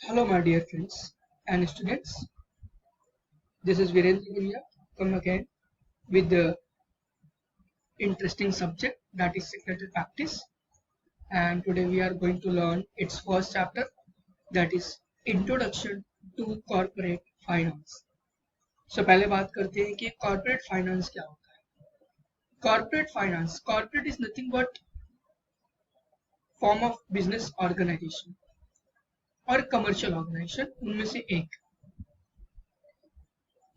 Hello, my dear friends and students. This is Virendra Guria come again with the interesting subject that is secretary practice. And today we are going to learn its first chapter that is Introduction to Corporate Finance. So पहले बात करते हैं कि corporate finance क्या होता है. Corporate finance, corporate is nothing but form of business organization और commercial organization उनमें से एक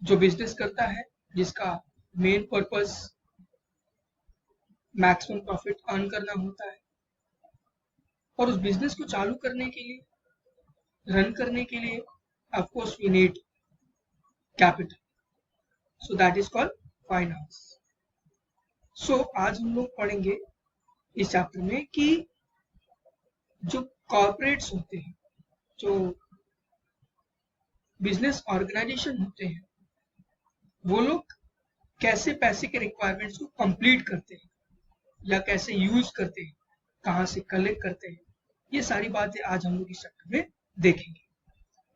जो बिजनेस करता है जिसका main purpose maximum profit earn करना होता है और उस बिजनेस को चालू करने के लिए रन करने के लिए of course we need capital, so that is called finance. So आज हम लोग पढ़ेंगे इस चैप्टर में कि जो कॉर्पोरेट्स होते हैं, जो बिजनेस ऑर्गेनाइजेशन होते हैं, वो लोग कैसे पैसे के रिक्वायरमेंट्स को कंप्लीट करते हैं या कैसे यूज करते हैं, कहाँ से कलेक्ट करते हैं. ये सारी बातें आज हम लोग इस चैप्टर में देखेंगे.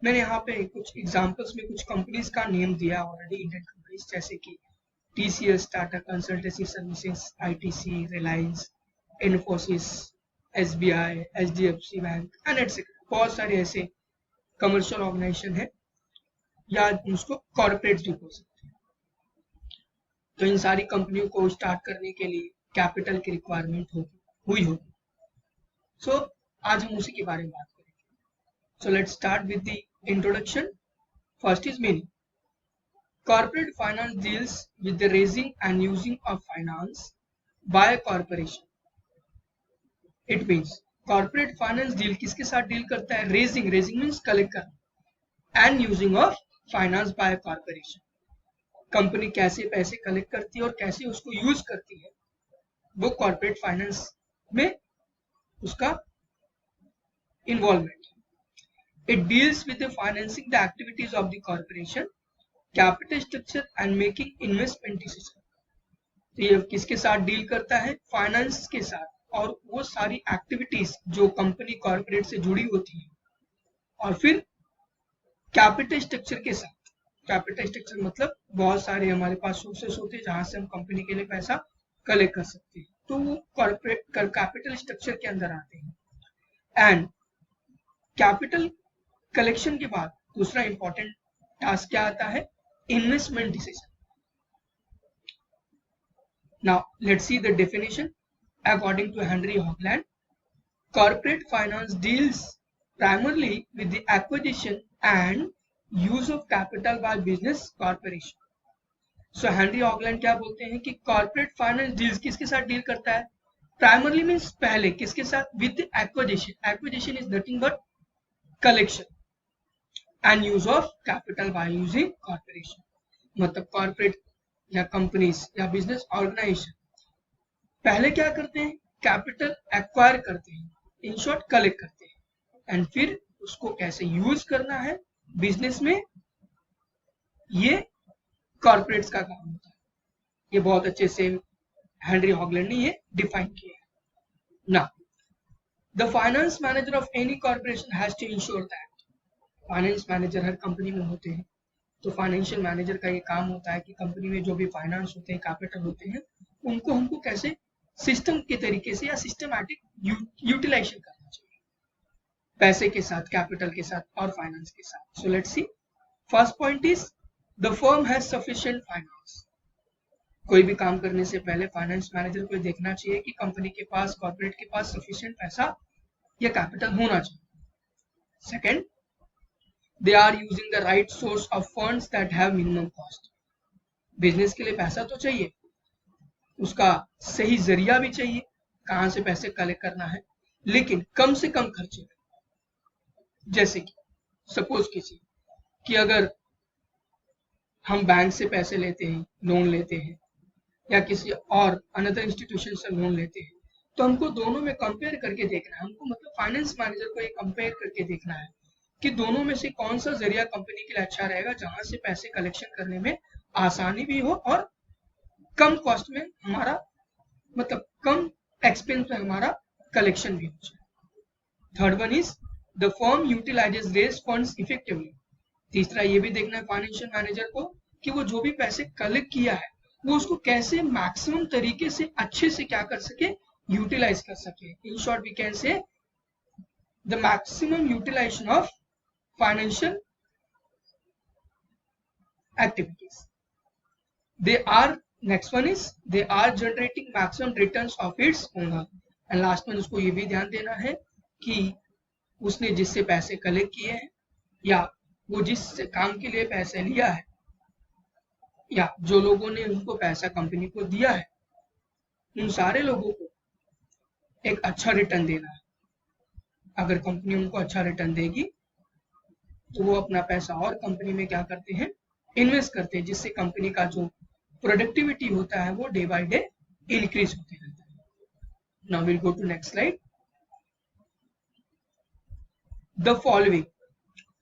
मैंने यहाँ पे कुछ एग्जांपल्स में कुछ कंपनीज का नेम दिया ऑलरेडी, इंडियन कंपनीज जैसे कि TCS, Tata consultancy services, ITC, Reliance, Infosys, SBI, HDFC bank and etcetera. बहुत सारे ऐसे कमर्शियल ऑर्गेनाइजेशन है या उसको कॉर्पोरेट्स भी बोल सकते हैं. तो इन सारी कंपनियों को स्टार्ट करने के लिए कैपिटल की रिक्वायरमेंट हुई होगी. सो आज हम उसी के बारे में बात करेंगे. So let's start with the introduction. First is meaning. Corporate finance deals with the raising and using of finance by a corporation. It means corporate finance deal किसके साथ डील करता है? Raising means collect करना and using of finance by a corporation. Company कैसे पैसे collect करती है और कैसे उसको यूज करती है, वो कॉर्पोरेट फाइनेंस में उसका इन्वॉल्वमेंट है. It deals with the financing the activities of the corporation, capital structure and making investment decision. तो ये किसके साथ डील करता है? फाइनेंस के साथ, और वो सारी एक्टिविटीज जो कंपनी कॉर्पोरेट से जुड़ी होती है, और फिर कैपिटल स्ट्रक्चर के साथ. कैपिटल स्ट्रक्चर मतलब बहुत सारे हमारे पास सोर्सेस होते हैं जहां से हम कंपनी के लिए पैसा कलेक्ट कर सकते हैं, तो वो कॉर्पोरेट कैपिटल स्ट्रक्चर के अंदर आते हैं. एंड कैपिटल कलेक्शन के बाद दूसरा इंपॉर्टेंट टास्क क्या आता है? Investment decision. Now let's see the definition. According to Henry Hoagland, corporate finance deals primarily with the acquisition and use of capital by business corporation. So Henry Hoagland क्या बोलते हैं कि corporate finance deals किसके साथ deal करता है? Primarily means पहले किसके साथ? With the acquisition. Acquisition is nothing but collection and use of capital by using corporation. मतलब कॉर्पोरेट या कंपनीज या बिजनेस ऑर्गेनाइजेशन पहले क्या करते हैं? कैपिटल एक्वायर करते हैं, इन शॉर्ट कलेक्ट करते हैं, एंड फिर उसको कैसे यूज करना है बिजनेस में, ये कॉर्पोरेट्स का काम होता है. ये बहुत अच्छे से हेनरी हॉगलैंड ने ये डिफाइन किया है. Now the finance manager of any corporation has to ensure that. Finance manager हर कंपनी में होते हैं, तो फाइनेंशियल मैनेजर का ये काम होता है कि कंपनी में जो भी फाइनेंस होते हैं, कैपिटल होते हैं, उनको हमको कैसे सिस्टम के तरीके से या सिस्टमैटिक यूटिलाइजेशन करना चाहिए, पैसे के साथ, कैपिटल के साथ और फाइनेंस के साथ. So let's see. First point is the firm has sufficient finance. कोई भी काम करने से पहले फाइनेंस मैनेजर को देखना चाहिए कि कंपनी के पास, कॉर्पोरेट के पास सफिशिएंट पैसा या कैपिटल होना चाहिए. Second, they are using the right source of funds that have minimum cost. Business के लिए पैसा तो चाहिए, उसका सही जरिया भी चाहिए, कहां से पैसे कलेक्ट करना है, लेकिन कम से कम खर्चे में. जैसे कि सपोज किसी कि अगर हम बैंक से पैसे लेते हैं, लोन लेते हैं, या किसी और अनदर इंस्टीट्यूशन से लोन लेते हैं, तो हमको दोनों में कंपेयर करके देखना है. हमको मतलब फाइनेंस मैनेजर को ये कंपेयर करके देखना है कि दोनों में से कौन सा जरिया कंपनी के लिए अच्छा रहेगा, जहां से पैसे कलेक्शन करने में आसानी भी हो और कम कॉस्ट में हमारा, मतलब कम एक्सपेंस में हमारा कलेक्शन भी हो जाए. Third one is the firm utilises raise funds effectively. तीसरा ये भी देखना है फाइनेंशियल मैनेजर को कि वो जो भी पैसे कलेक्ट किया है वो उसको कैसे मैक्सिमम तरीके से अच्छे से क्या कर सके, यूटिलाइज कर सके। In short we can say the maximum utilisation of financial activities. They are, next one is they are generating maximum returns of its owner. And last one उसको ये भी ध्यान देना है कि उसने जिससे पैसे कलेक्ट किए हैं या वो जिस काम के लिए पैसे लिया है या जो लोगों ने उनको पैसा कंपनी को दिया है उन सारे लोगों को एक अच्छा रिटर्न देना है। अगर कंपनी उनको अच्छा रिटर्न देगी तो वो अपना पैसा और कंपनी में क्या करते हैं, इन्वेस्ट करते हैं, जिससे कंपनी का जो प्रोडक्टिविटी होता है वो डे बाय डे इंक्रीज होते रहता है। Now will go to next slide. The following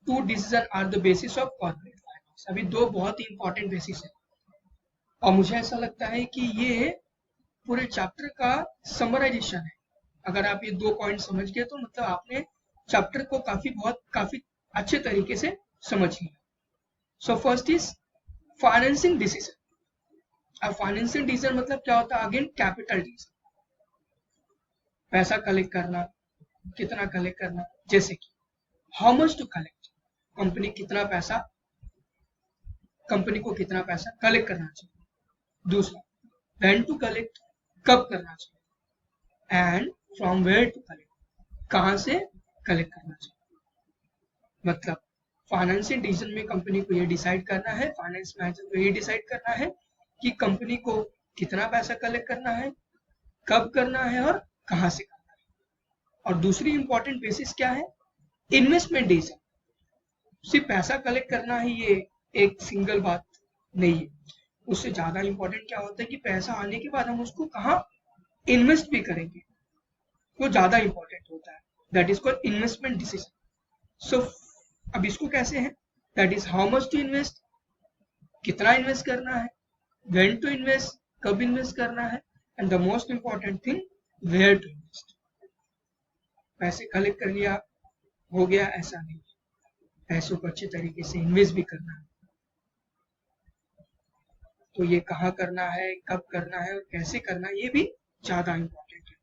two decision are the basis of corporate finance. अभी दो बहुत ही इंपॉर्टेंट बेसिस है और मुझे ऐसा लगता है कि ये पूरे चैप्टर का समराइजेशन है। अगर आप ये दो पॉइंट समझ गए तो मतलब आपने चैप्टर को काफी अच्छे तरीके से समझ लिया। So first is financing decision. अब फाइनेंसिंग डिसीजन मतलब क्या होता है, अगेन कैपिटल डिसीजन, पैसा कलेक्ट करना, कितना कलेक्ट करना, जैसे कि how much to collect, company को कितना पैसा कलेक्ट करना चाहिए। दूसरा व्हेन टू कलेक्ट, कब करना चाहिए, and from where to collect, कहां से कलेक्ट करना चाहिए। मतलब फाइनेंशियल डिसीजन में कंपनी को ये डिसाइड करना है, फाइनेंस मैनेजर को ये डिसाइड करना है कि कंपनी को कितना पैसा कलेक्ट करना है, कब करना है और कहां से करना है। और दूसरी इंपॉर्टेंट बेसिस क्या है, इन्वेस्टमेंट डिसीजन। सिर्फ पैसा कलेक्ट करना ही ये एक सिंगल बात नहीं है, उससे ज्यादा इंपॉर्टेंट क्या होता है कि पैसा आने के बाद हम उसको कहाँ इन्वेस्ट भी करेंगे, वो ज्यादा इंपॉर्टेंट होता है। That is called investment decision. So अब इसको कैसे है, that is how much to invest, कितना इन्वेस्ट करना है, व्हेन टू इन्वेस्ट, कब इन्वेस्ट करना है, and the most important thing where to invest. पैसे कलेक्ट कर लिया हो गया, ऐसा नहीं, पैसों को अच्छे तरीके से इन्वेस्ट भी करना है। तो ये कहाँ करना है, कब करना है और कैसे करना है, ये भी ज्यादा इंपॉर्टेंट है।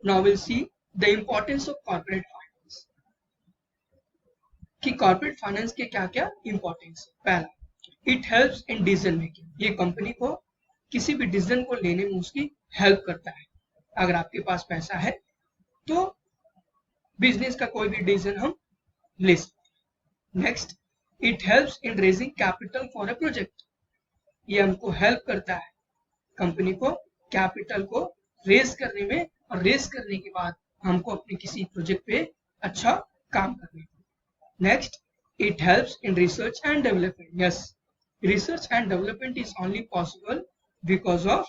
Now will see the importance of corporate finance, कि कॉर्पोरेट फाइनेंस के क्या क्या इंपॉर्टेंस है। पहला, it helps in decision making, ये कंपनी को किसी भी डिसीजन को लेने में उसकी हेल्प करता है। अगर आपके पास पैसा है तो बिजनेस का कोई भी डिसीजन हम ले सकते हैं। Next, it helps in raising capital for a project, ये हमको हेल्प करता है कंपनी को कैपिटल को रेज करने में, और रेज करने के बाद हमको अपने किसी प्रोजेक्ट पे अच्छा काम करने में। Next, it helps in research and development. Yes, research and development is only possible because of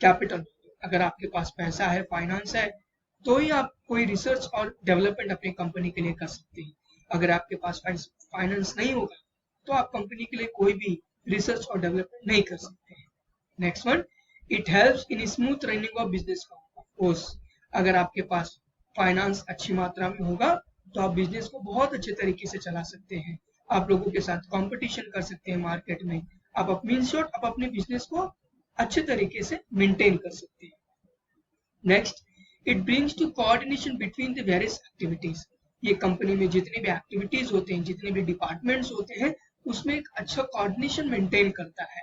capital. अगर आपके पास पैसा है, फाइनेंस है, तो ही आप कोई रिसर्च और डेवलपमेंट अपनी कंपनी के लिए कर सकते हैं। अगर आपके पास फाइनेंस नहीं होगा तो आप कंपनी के लिए कोई भी रिसर्च और डेवलपमेंट नहीं कर सकते हैं। Next one, it helps in smooth running of business. Of course अगर आपके पास फाइनेंस अच्छी मात्रा में होगा तो आप बिजनेस को बहुत अच्छे तरीके से चला सकते हैं, आप लोगों के साथ कंपटीशन कर सकते हैं मार्केट में, आप अपने बिजनेस को अच्छे तरीके से मेंटेन कर सकते हैं। Next, it brings to coordination between the various activities, ये कंपनी में जितने भी एक्टिविटीज होते हैं, जितने भी डिपार्टमेंट्स होते हैं, उसमें एक अच्छा कोऑर्डिनेशन मेंटेन करता है।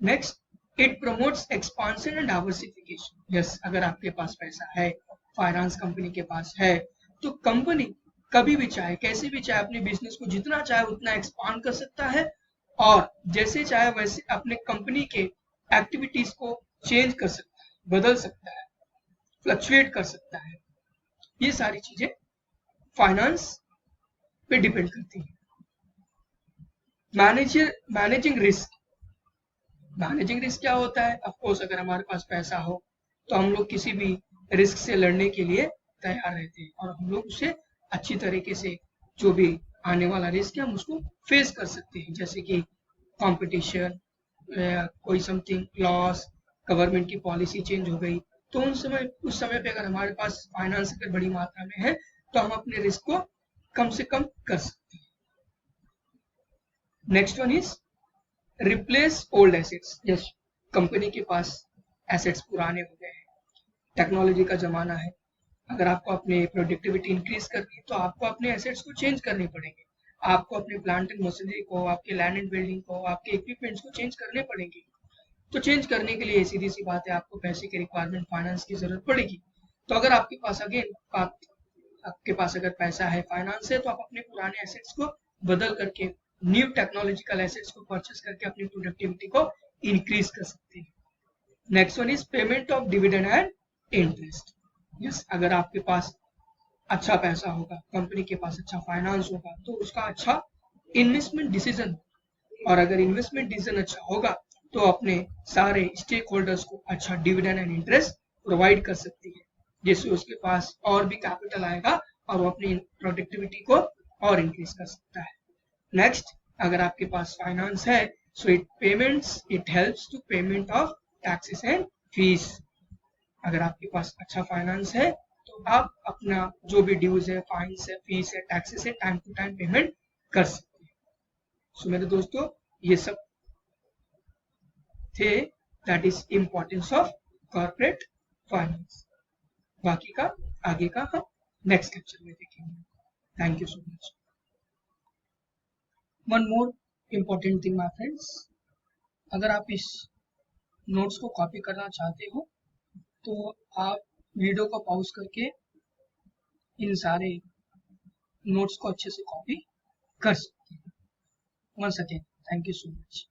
Next, it promotes expansion and diversification. Yes, अगर आपके पास पैसा है, फाइनेंस कंपनी के पास है, तो कंपनी कभी भी चाहे, कैसे भी चाहे, अपने बिजनेस को जितना चाहे उतना एक्सपांड कर सकता है और जैसे चाहे वैसे अपने कंपनी के एक्टिविटीज को चेंज कर सकता है, बदल सकता है, फ्लक्चुएट कर सकता है। ये सारी चीजें फाइनेंस पे डिपेंड करती है। मैनेजिंग रिस्क, मैनेजिंग रिस्क क्या होता है, ऑफ कोर्स अगर हमारे पास पैसा हो तो हम लोग किसी भी रिस्क से लड़ने के लिए तैयार रहते हैं और हम लोग उसे अच्छी तरीके से, जो भी आने वाला रिस्क है हम उसको फेस कर सकते हैं, जैसे कि कंपटीशन, कोई समथिंग लॉस, गवर्नमेंट की पॉलिसी चेंज हो गई, तो उस समय पे अगर हमारे पास फाइनेंस अगर बड़ी मात्रा में है तो हम अपने रिस्क को कम से कम कर सकते हैं। Next one is replace old assets. Yes, company के पास एसेट्स पुराने हो गए हैं, टेक्नोलॉजी का जमाना है, अगर आपको अपने प्रोडक्टिविटी इंक्रीज करनी है तो आपको अपने एसेट्स को चेंज करने पड़ेंगे, आपको अपने प्लांट एंड मशीनरी को, आपके लैंड एंड बिल्डिंग को, आपके इक्विपमेंट्स को चेंज करने पड़ेंगे। तो चेंज करने के लिए सीधी सी बात है, आपको पैसे की रिक्वायरमेंट, फाइनेंस की जरूरत पड़ेगी। तो अगर आपके पास आपके पास अगर पैसा है, फाइनेंस है, तो आप अपने पुराने एसेट्स को बदल करके न्यू टेक्नोलॉजिकल एसेट्स को परचेस करके अपनी प्रोडक्टिविटी को इंक्रीज कर सकते हैं। Next one is payment of dividend and interest. Yes, अगर आपके पास अच्छा पैसा होगा, कंपनी के पास अच्छा फाइनेंस होगा, तो उसका अच्छा इन्वेस्टमेंट डिसीजन, और अगर इन्वेस्टमेंट डिसीजन अच्छा होगा तो अपने सारे स्टेक होल्डर्स को अच्छा डिविडेंड एंड इंटरेस्ट प्रोवाइड कर सकती है, जिससे उसके पास और भी कैपिटल आएगा और वो अपनी प्रोडक्टिविटी को और इंक्रीज कर सकता है। नेक्स्ट, अगर आपके पास फाइनेंस है, so it helps to payment of taxes and fees. अगर आपके पास अच्छा फाइनेंस है तो आप अपना जो भी ड्यूज है, फाइन्स है, फीस है, टैक्सेस है, टाइम टू टाइम पेमेंट कर सकते हैं। सो मेरे दोस्तों, ये सब थे that is importance of corporate finance. बाकी का आगे का हम नेक्स्ट लेक्चर में देखेंगे। Thank you so much. One more important thing my friends, अगर आप इस नोट्स को कॉपी करना चाहते हो तो आप वीडियो को पॉज करके इन सारे नोट्स को अच्छे से कॉपी कर सकते हैं। Once again thank you so much.